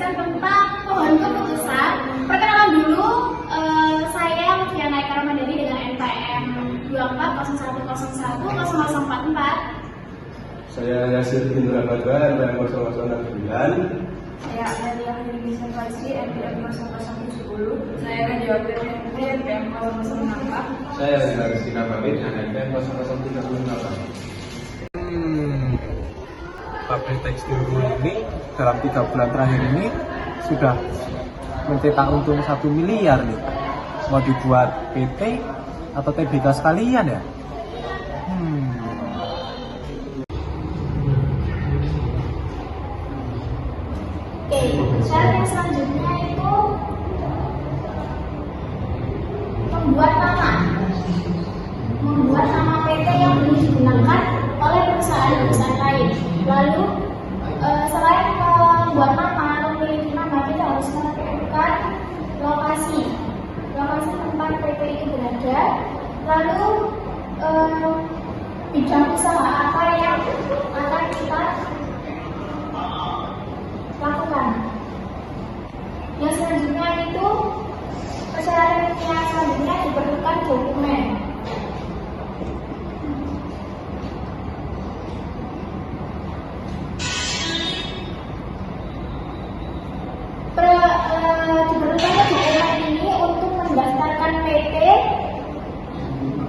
penjelasan tentang pohon keputusan. Perkenalan dulu, saya Fiana Eka Ramadhani dengan NPM 2401010044. Saya Yasir Indra Badra, NPM 0069. Saya Adelia Hirgisa Fazri, NPM 00110. Saya Rajiwati Hendri, NPM 004. Saya Rizky Nabawin, NPM 00368. Pabrik tekstil ini dalam 3 bulan terakhir ini sudah mencetak untung 1 miliar nih. Mau dibuat PT atau TBK sekalian ya? Oke, syarat yang selanjutnya itu membuat nama PT yang belum digunakan oleh perusahaan lain. Lalu selain membuat nama, memiliki nama, kita harus menentukan lokasi tempat PT itu berada. Lalu bidang usaha apa yang akan kita lakukan. Yang selanjutnya itu persyaratan yang selanjutnya diperlukan dokumen. Diperlukan dokumen ini untuk mendaftarkan PT.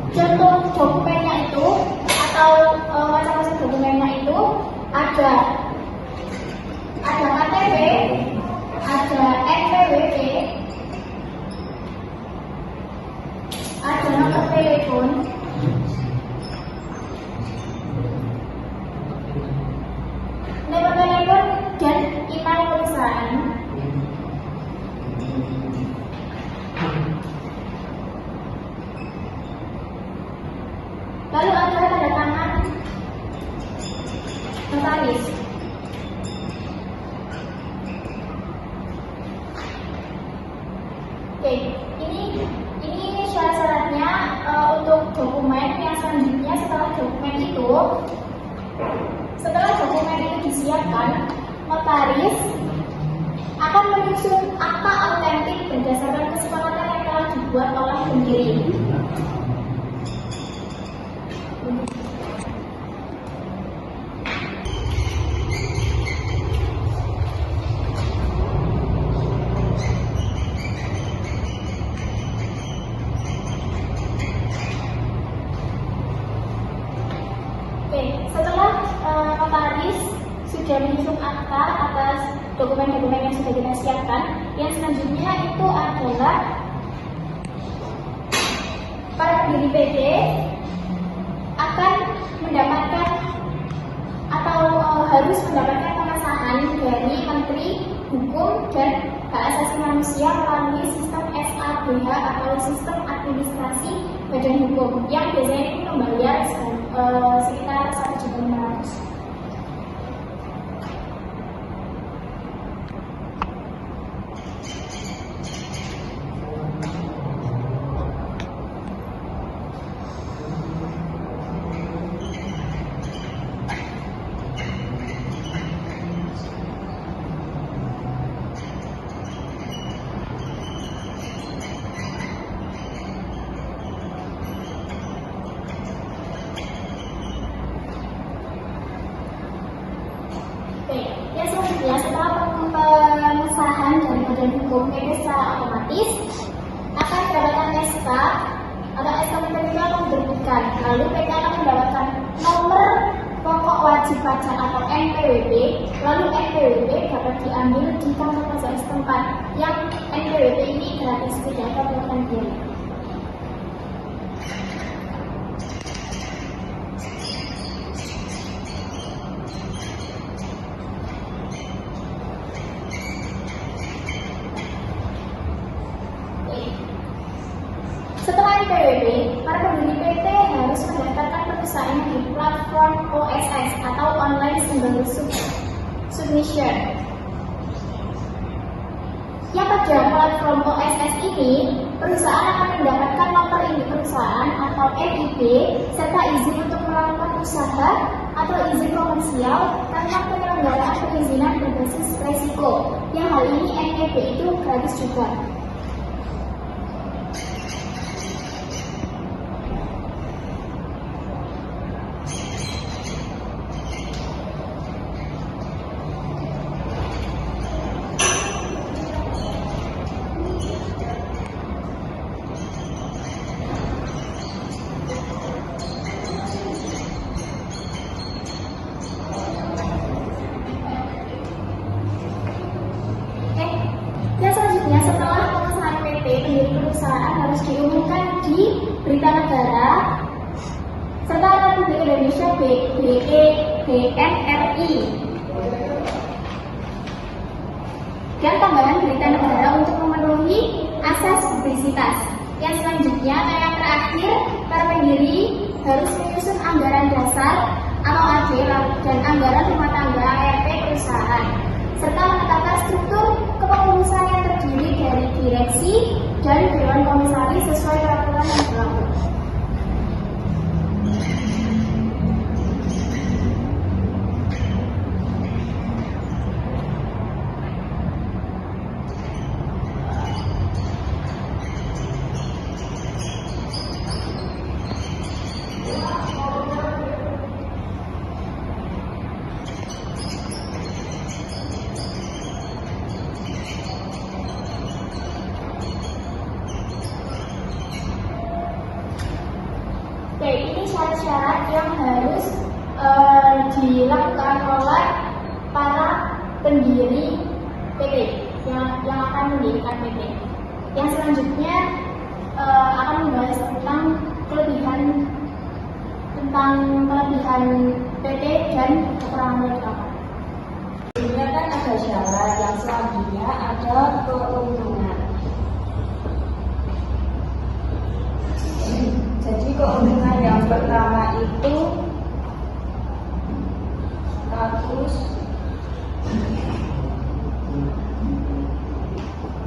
Contoh dokumennya itu atau macam-macam dokumennya itu ada KTP, ada NPWP, ada nomor telepon, dan email perusahaan. Lalu ada tanda tangan notaris. Oke, ini syarat-syaratnya untuk dokumen yang selanjutnya. Setelah dokumen itu disiapkan, notaris akan menyusun akta autentik berdasarkan kesepakatan yang telah dibuat oleh pengirim. Setelah notaris sudah menyusun akta atas dokumen-dokumen yang sudah kita siapkan, yang selanjutnya itu adalah para pendiri PT akan mendapatkan atau harus mendapatkan pengesahan dari Menteri Hukum dan Hak Asasi Manusia melalui sistem SABH atau sistem administrasi badan hukum yang biasanya itu membayar sekitar 1.500.000. Yang selanjutnya, setelah pengesahan dari badan hukum PT secara otomatis akan mendapatkan SK atau SK PT akan diterbitkan. Lalu PT akan mendapatkan nomor pokok wajib pajak atau NPWP. Lalu NPWP dapat diambil di kantor pajak setempat. Yang NPWP ini gratis, tidak ada pungutan biaya. Setelah NPWP, para pendiri PT harus mendaftarkan perusahaan di platform OSS atau Online Single Submission. Yang pada platform OSS ini, perusahaan akan mendapatkan nomor induk perusahaan atau NIP serta izin untuk melakukan usaha atau izin komersial tentang penyelenggaraan perizinan berbasis resiko. Yang hal ini NEB itu gratis juga. Yang selanjutnya, setelah pengesahan PT, pendiri perusahaan harus diumumkan di Berita Negara serta Republik Indonesia BNRI dan tambahan Berita Negara untuk memenuhi asas publisitas. Yang selanjutnya, yang terakhir, para pendiri harus menyusun anggaran dasar atau AD dan anggaran rumah tangga ART perusahaan, serta menetapkan struktur kepengurusan yang terdiri dari direksi dan dewan komisaris sesuai peraturan yang berlaku. Oke, ini syarat-syarat yang harus dilakukan oleh para pendiri PT yang akan mendirikan PT. Yang selanjutnya akan membahas tentang kelebihan PT dan kekurangan mereka. Sebenarnya kan ada syarat, yang selanjutnya ada keuntungan. Jadi keuntungan yang pertama itu status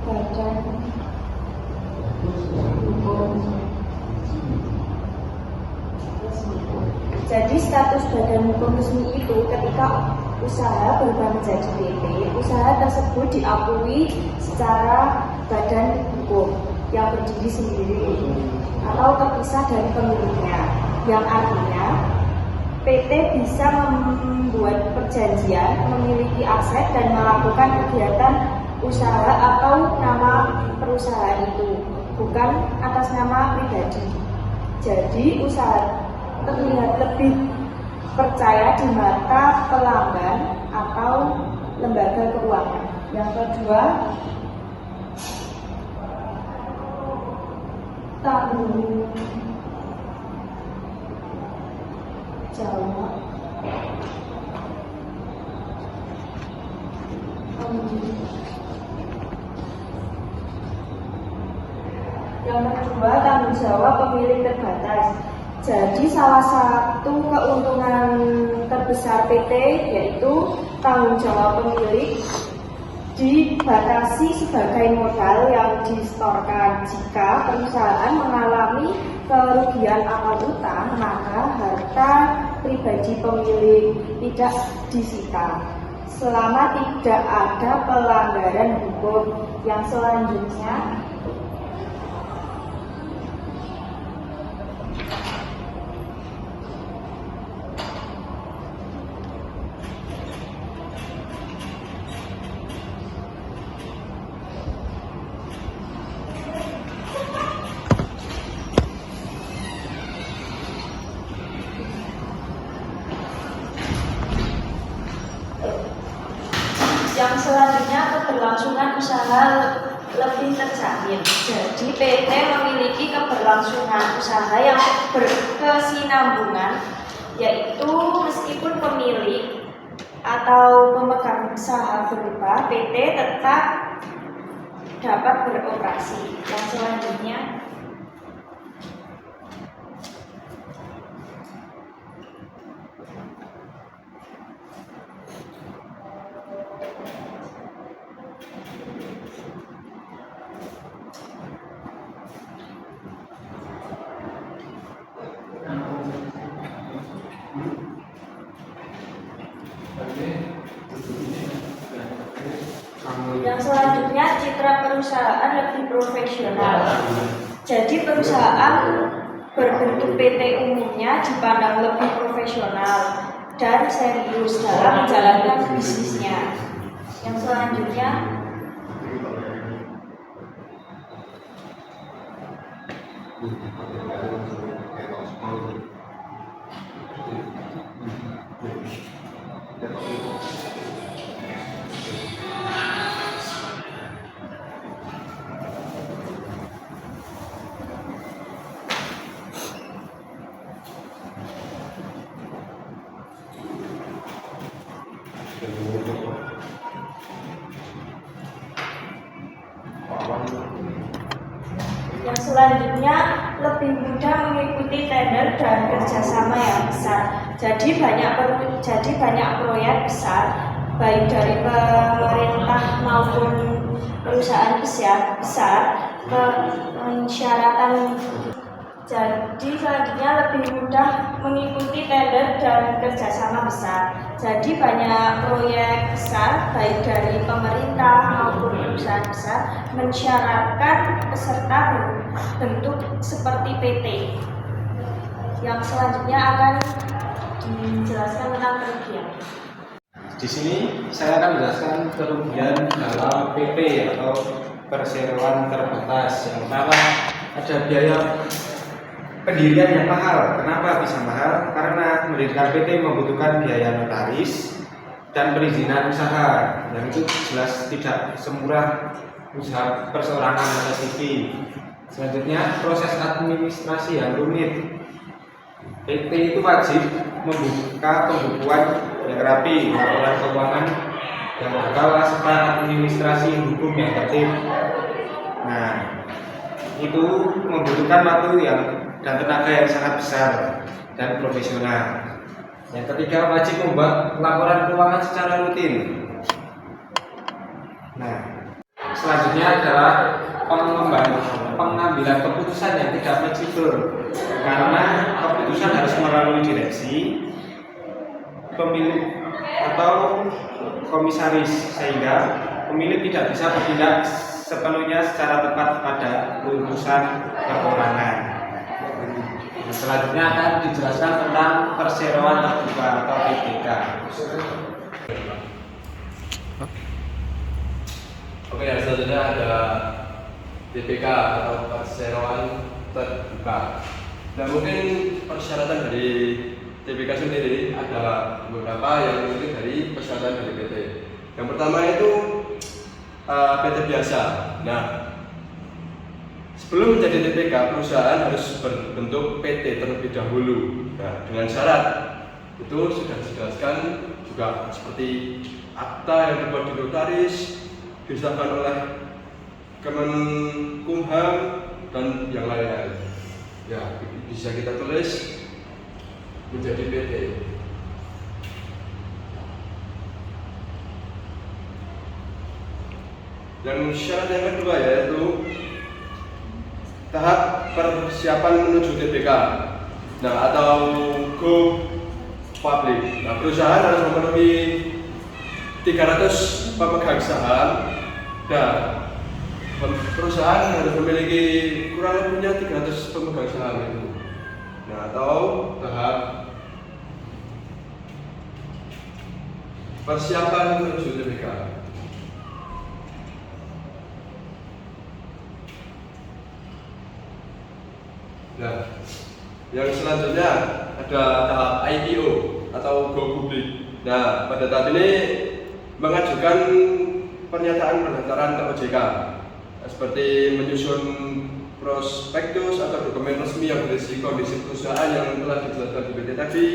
badan hukum. Jadi status badan hukum resmi itu ketika usaha berubah menjadi PT, usaha tersebut diakui secara badan hukum yang berdiri sendiri atau terpisah dari pemiliknya, yang artinya PT bisa membuat perjanjian, memiliki aset dan melakukan kegiatan usaha atau nama perusahaan itu, bukan atas nama pribadi. Jadi usaha terlihat lebih percaya di mata pelanggan atau lembaga keuangan. Yang kedua, tanggung jawab tanggung jawab pemilik terbatas. Jadi salah satu keuntungan terbesar PT yaitu tanggung jawab pemilik dibatasi sebagai modal yang disetorkan. Jika perusahaan mengalami kerugian atau utang, maka harta pribadi pemilik tidak disita selama tidak ada pelanggaran hukum. Yang selanjutnya keberlangsungan usaha lebih terjamin. Jadi PT memiliki keberlangsungan usaha yang berkesinambungan, yaitu meskipun pemilik atau pemegang usaha berubah, PT tetap dapat beroperasi. Yang selanjutnya Yang selanjutnya, citra perusahaan lebih profesional. Jadi perusahaan berbentuk PT umumnya dipandang lebih profesional dan serius dalam menjalankan bisnisnya. Yang selanjutnya, lebih mudah mengikuti tender dan kerjasama yang besar. Jadi banyak proyek besar baik dari pemerintah maupun perusahaan besar pensyaratan. Jadi selanjutnya lebih mudah mengikuti tender dan kerjasama besar. Jadi banyak proyek besar baik dari pemerintah maupun perusahaan besar mensyaratkan peserta berbentuk seperti PT. Yang selanjutnya akan dijelaskan tentang kerugian. Di sini saya akan menjelaskan kerugian dalam PT atau perseroan terbatas. Yang pertama ada biaya pendirian yang mahal. Kenapa bisa mahal? Karena mendirikan PT membutuhkan biaya notaris dan perizinan usaha, yang itu jelas tidak semurah usaha perseorangan atau CV. Selanjutnya proses administrasi yang rumit. PT itu wajib membuka pembukuan yang rapi, laporan keuangan yang berkala, serta administrasi hukum yang tertib. Nah, itu membutuhkan waktu dan tenaga yang sangat besar dan profesional. Yang ketiga, wajib membuat laporan keuangan secara rutin. Nah, selanjutnya adalah pengambilan keputusan yang tidak fleksibel, karena keputusan harus melalui direksi, pemilik atau komisaris, sehingga pemilik tidak bisa bertindak sepenuhnya secara tepat pada urusan perorangan. Selanjutnya akan dijelaskan tentang perseroan terbuka atau PTK. Oke, yang selanjutnya ada TPK atau perseroan terbuka. Nah, mungkin persyaratan dari TPK sendiri ada beberapa yang mungkin dari persyaratan dari PT. Yang pertama itu PT biasa. Nah, sebelum menjadi TPK, perusahaan harus berbentuk PT terlebih dahulu. Nah, dengan syarat itu sudah dijelaskan juga seperti akta yang dibuat di notaris, disahkan oleh Kemenkumham dan yang lain-lain. Ya, bisa kita tulis menjadi PT. Dan syarat yang kedua yaitu tahap persiapan menuju TPK, nah atau go public. Nah, perusahaan harus memenuhi 300 pemegang saham dan perusahaan harus memiliki kurang lebihnya 300 pemegang saham itu. Nah, atau tahap persiapan menuju TPK. Nah, yang selanjutnya ada tahap IPO atau go public. Nah, pada tahap ini mengajukan pernyataan pendaftaran ke OJK, seperti menyusun prospektus atau dokumen resmi yang berisi kondisi perusahaan yang telah dijelaskan di PT tadi,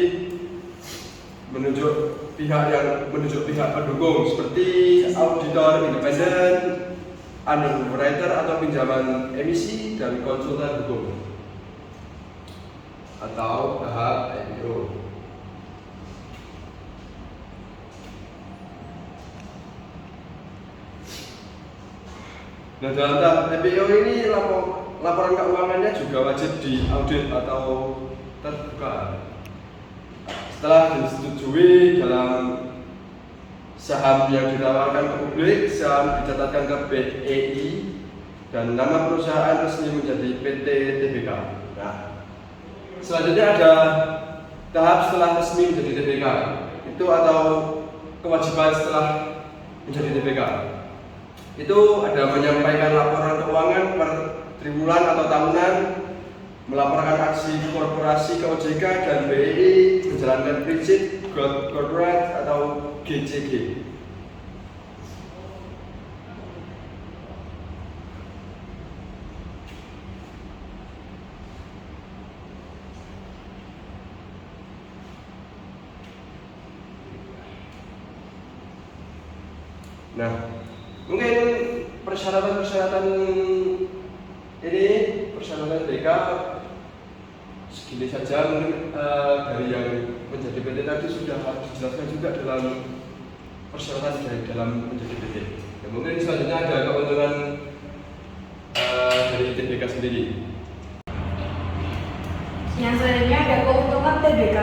menunjuk pihak pendukung seperti auditor independen, underwriter atau pinjaman emisi, dan konsultan hukum. Atau tahap IPO. Nah, dalam tahap IPO ini laporan keuangannya juga wajib diaudit atau terbuka. Setelah disetujui dalam saham yang ditawarkan ke publik, saham dicatatkan ke BEI, dan nama perusahaan resmi menjadi PT TBK. Nah, selanjutnya ada tahap setelah resmi menjadi TBK, itu atau kewajiban setelah menjadi TBK. Itu ada menyampaikan laporan keuangan per triwulan atau tahunan, melaporkan aksi korporasi ke OJK dan BEI, menjalankan prinsip Good Corporate atau GCG. Nah, mungkin persyaratan ini, persyaratan TBK segini saja. Mungkin dari yang menjadi PT tadi sudah dijelaskan juga dalam persyaratan dalam menjadi PT. Ya, mungkin selanjutnya ada keuntungan dari TBK sendiri. Yang selanjutnya ada keuntungan TBK.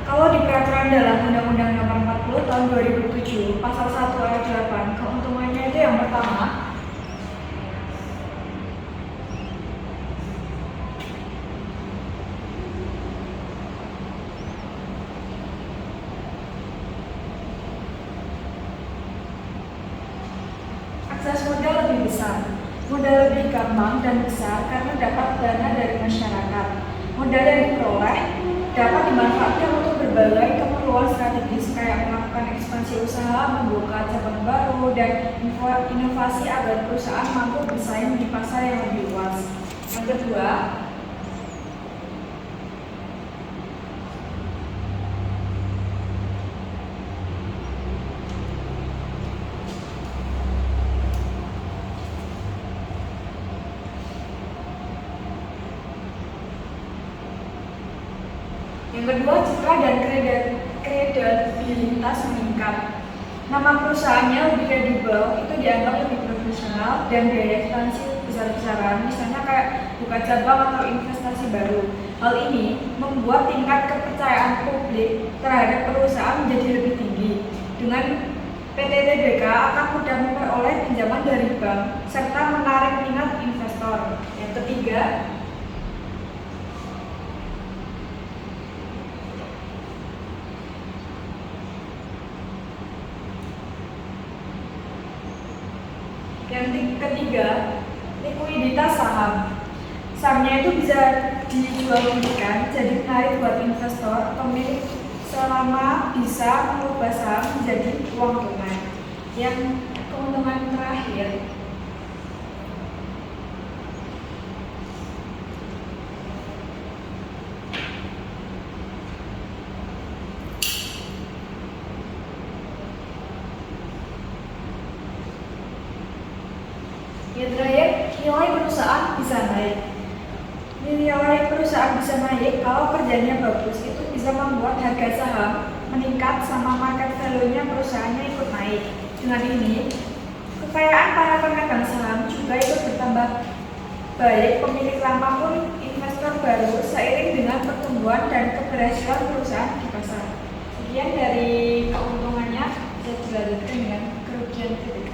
Kalau di peraturan dalam Undang-Undang Nomor 40 Tahun 2007 Pasal 1 Ayat 8, keuntungannya itu yang pertama, akses modal lebih besar. Modal lebih gampang dan besar karena dapat dana dari masyarakat. Modal yang diperoleh dapat dimanfaatkan untuk berbagai keperluan strategis kayak melakukan ekspansi usaha, membuka cabang baru, dan inovasi agar perusahaan mampu bersaing di pasar yang lebih luas. Yang kedua, citra dan kredibilitas meningkat. Nama perusahaannya lebih kredibel, itu dianggap lebih profesional, dan biaya ekspansi besar-besaran, misalnya kayak buka cabang atau investasi baru. Hal ini membuat tingkat kepercayaan publik terhadap perusahaan menjadi lebih tinggi. Dengan PT TBK akan mudah memperoleh pinjaman dari bank serta menarik minat investor. Yang ketiga, likuiditas saham. Sahamnya itu bisa dijual belikan, jadi menarik buat investor, pemilik selama bisa mengubah saham menjadi uang tunai. Yang keuntungan terakhir, nilai perusahaan bisa naik. Nilai perusahaan bisa naik kalau kerjanya bagus, itu bisa membuat harga saham meningkat sama market value-nya perusahaannya ikut naik. Dengan ini, kekayaan para pemegang saham juga ikut bertambah baik pemilik lama pun investor baru seiring dengan pertumbuhan dan keberhasilan perusahaan di pasar. Sekian dari keuntungannya, saya dilanjutkan dengan kerugian TBK.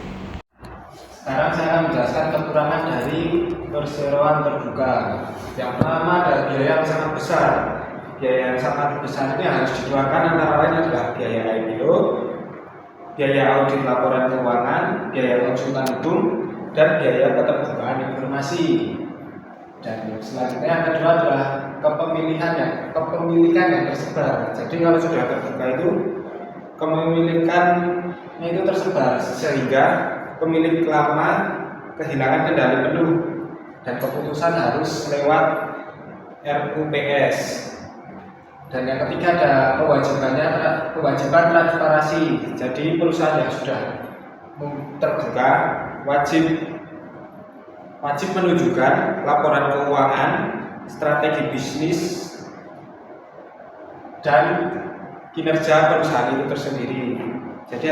Sekarang saya akan menjelaskan kekurangan dari perseroan terbuka. Yang pertama ada biaya yang sangat besar. Biaya yang sangat besar ini harus dikeluarkan, antara lain adalah biaya IPO, biaya audit laporan keuangan, biaya konsultan hitung, dan biaya keterbukaan informasi. Dan selanjutnya yang kedua adalah kepemilikan yang tersebar. Jadi kalau sudah terbuka itu kepemilikannya itu tersebar sehingga pemilik lama kehilangan kendali penuh dan keputusan harus lewat RUPS. Dan yang ketiga ada kewajiban transparansi. Jadi perusahaan yang sudah terbuka wajib menunjukkan laporan keuangan, strategi bisnis, dan kinerja perusahaan itu tersendiri. Jadi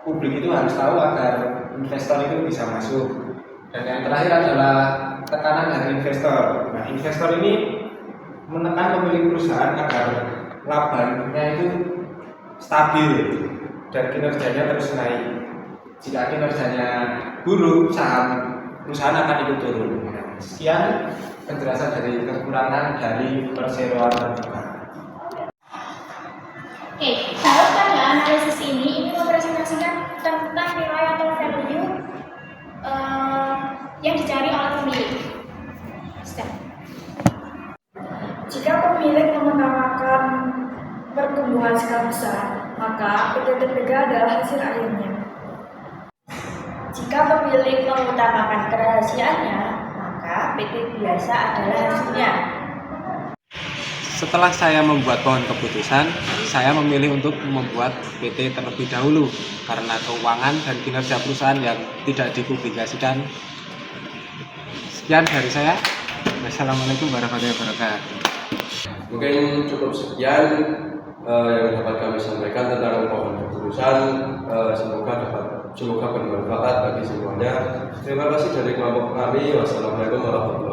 publik itu harus tahu agar investor itu bisa masuk. Dan yang terakhir adalah tekanan dari investor. Nah, investor ini menekan pemilik perusahaan agar labanya itu stabil. dan kinerjanya terus naik. Jika kinerjanya buruk, saham perusahaan akan ikut turun. Sekian penjelasan dari kekurangan dari perseroan terbuka. Oke, menurut pada analisis ini mempresentasikan tentang nilai atau value yang dicari oleh pemilik. Step. Jika pemilik mengutamakan pertumbuhan skala besar, maka PT TPK adalah hasil akhirnya. Jika pemilik mengutamakan kerahasiaannya, maka PT biasa adalah hasilnya. Setelah saya membuat pohon keputusan, saya memilih untuk membuat PT terlebih dahulu karena keuangan dan kinerja perusahaan yang tidak dipublikasikan. Sekian dari saya. Wassalamualaikum warahmatullahi wabarakatuh. Mungkin cukup sekian yang dapat kami sampaikan tentang pohon keputusan. Semoga bermanfaat bagi semuanya. Terima kasih dari kelompok kami. Wassalamualaikum warahmatullahi wabarakatuh.